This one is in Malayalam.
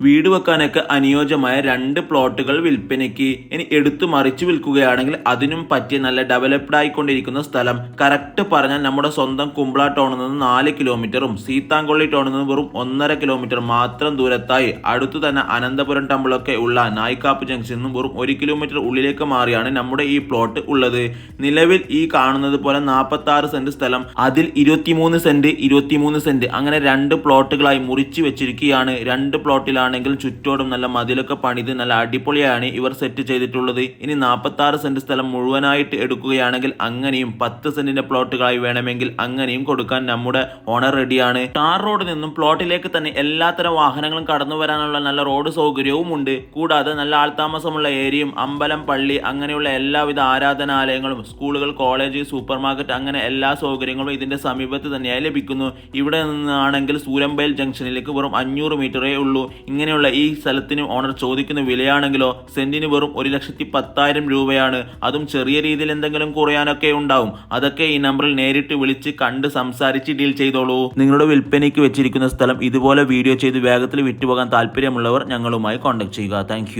വീട് വെക്കാനൊക്കെ അനുയോജ്യമായ 2 പ്ലോട്ടുകൾ വിൽപ്പനയ്ക്ക്. ഇനി എടുത്തു മറിച്ച് വിൽക്കുകയാണെങ്കിൽ അതിനും പറ്റിയ നല്ല ഡെവലപ്ഡ് ആയിക്കൊണ്ടിരിക്കുന്ന സ്ഥലം. കറക്റ്റ് പറഞ്ഞാൽ നമ്മുടെ സ്വന്തം കുമ്പള ടൗണിൽ നിന്ന് 4 കിലോമീറ്ററും സീതാങ്കൊള്ളി ടൗണിൽ നിന്ന് വെറും 1.5 കിലോമീറ്റർ മാത്രം ദൂരത്തായി അടുത്തു തന്നെ അനന്തപുരം ടെമ്പിളൊക്കെ ഉള്ള നായിക്കാപ്പ് ജംഗ്ഷനിൽ നിന്നും വെറും 1 കിലോമീറ്റർ ഉള്ളിലേക്ക് മാറിയാണ് നമ്മുടെ ഈ പ്ലോട്ട് ഉള്ളത്. നിലവിൽ ഈ കാണുന്നത് പോലെ 46 സെന്റ് സ്ഥലം, അതിൽ 23 സെന്റ് അങ്ങനെ 2 പ്ലോട്ടുകളായി മുറിച്ചു വെച്ചിരിക്കുകയാണ്. 2 പ്ലോട്ടിലാണ് ആണെങ്കിൽ ചുറ്റോടും നല്ല മതിലൊക്കെ പണിത് നല്ല അടിപൊളിയാണ് ഇവർ സെറ്റ് ചെയ്തിട്ടുള്ളത്. ഇനി 46 സെന്റ് സ്ഥലം മുഴുവനായിട്ട് എടുക്കുകയാണെങ്കിൽ അങ്ങനെയും 10 സെന്റിന്റെ പ്ലോട്ടുകളായി വേണമെങ്കിൽ അങ്ങനെയും കൊടുക്കാൻ നമ്മുടെ ഓണർ റെഡിയാണ്. ടാർ റോഡിൽ നിന്നും പ്ലോട്ടിലേക്ക് തന്നെ എല്ലാത്തരം വാഹനങ്ങളും കടന്നു വരാനുള്ള നല്ല റോഡ് സൗകര്യവും ഉണ്ട്. കൂടാതെ നല്ല ആൾതാമസമുള്ള ഏരിയയും അമ്പലം, പള്ളി അങ്ങനെയുള്ള എല്ലാവിധ ആരാധനാലയങ്ങളും, സ്കൂളുകൾ, കോളേജ്, സൂപ്പർ മാർക്കറ്റ് അങ്ങനെ എല്ലാ സൗകര്യങ്ങളും ഇതിന്റെ സമീപത്ത് തന്നെയായി ലഭിക്കുന്നു. ഇവിടെ നിന്നാണെങ്കിൽ സൂരമ്പയിൽ ജംഗ്ഷനിലേക്ക് വെറും 500 മീറ്ററേ ഉള്ളൂ. ഇങ്ങനെയുള്ള ഈ സ്ഥലത്തിന് ഓണർ ചോദിക്കുന്ന വിലയാണെങ്കിലോ സെന്റിന് വെറും 1,10,000 രൂപയാണ്. അതും ചെറിയ രീതിയിൽ എന്തെങ്കിലും കുറയാനൊക്കെ ഉണ്ടാവും. അതൊക്കെ ഈ നമ്പറിൽ നേരിട്ട് വിളിച്ച് കണ്ട് സംസാരിച്ച് ഡീൽ ചെയ്തോളൂ. നിങ്ങളുടെ വിൽപ്പനയ്ക്ക് വെച്ചിരിക്കുന്ന സ്ഥലം ഇതുപോലെ വീഡിയോ ചെയ്ത് വേഗത്തിൽ വിറ്റുപോകാൻ താല്പര്യമുള്ളവർ ഞങ്ങളുമായി കോൺടാക്ട് ചെയ്യുക. താങ്ക്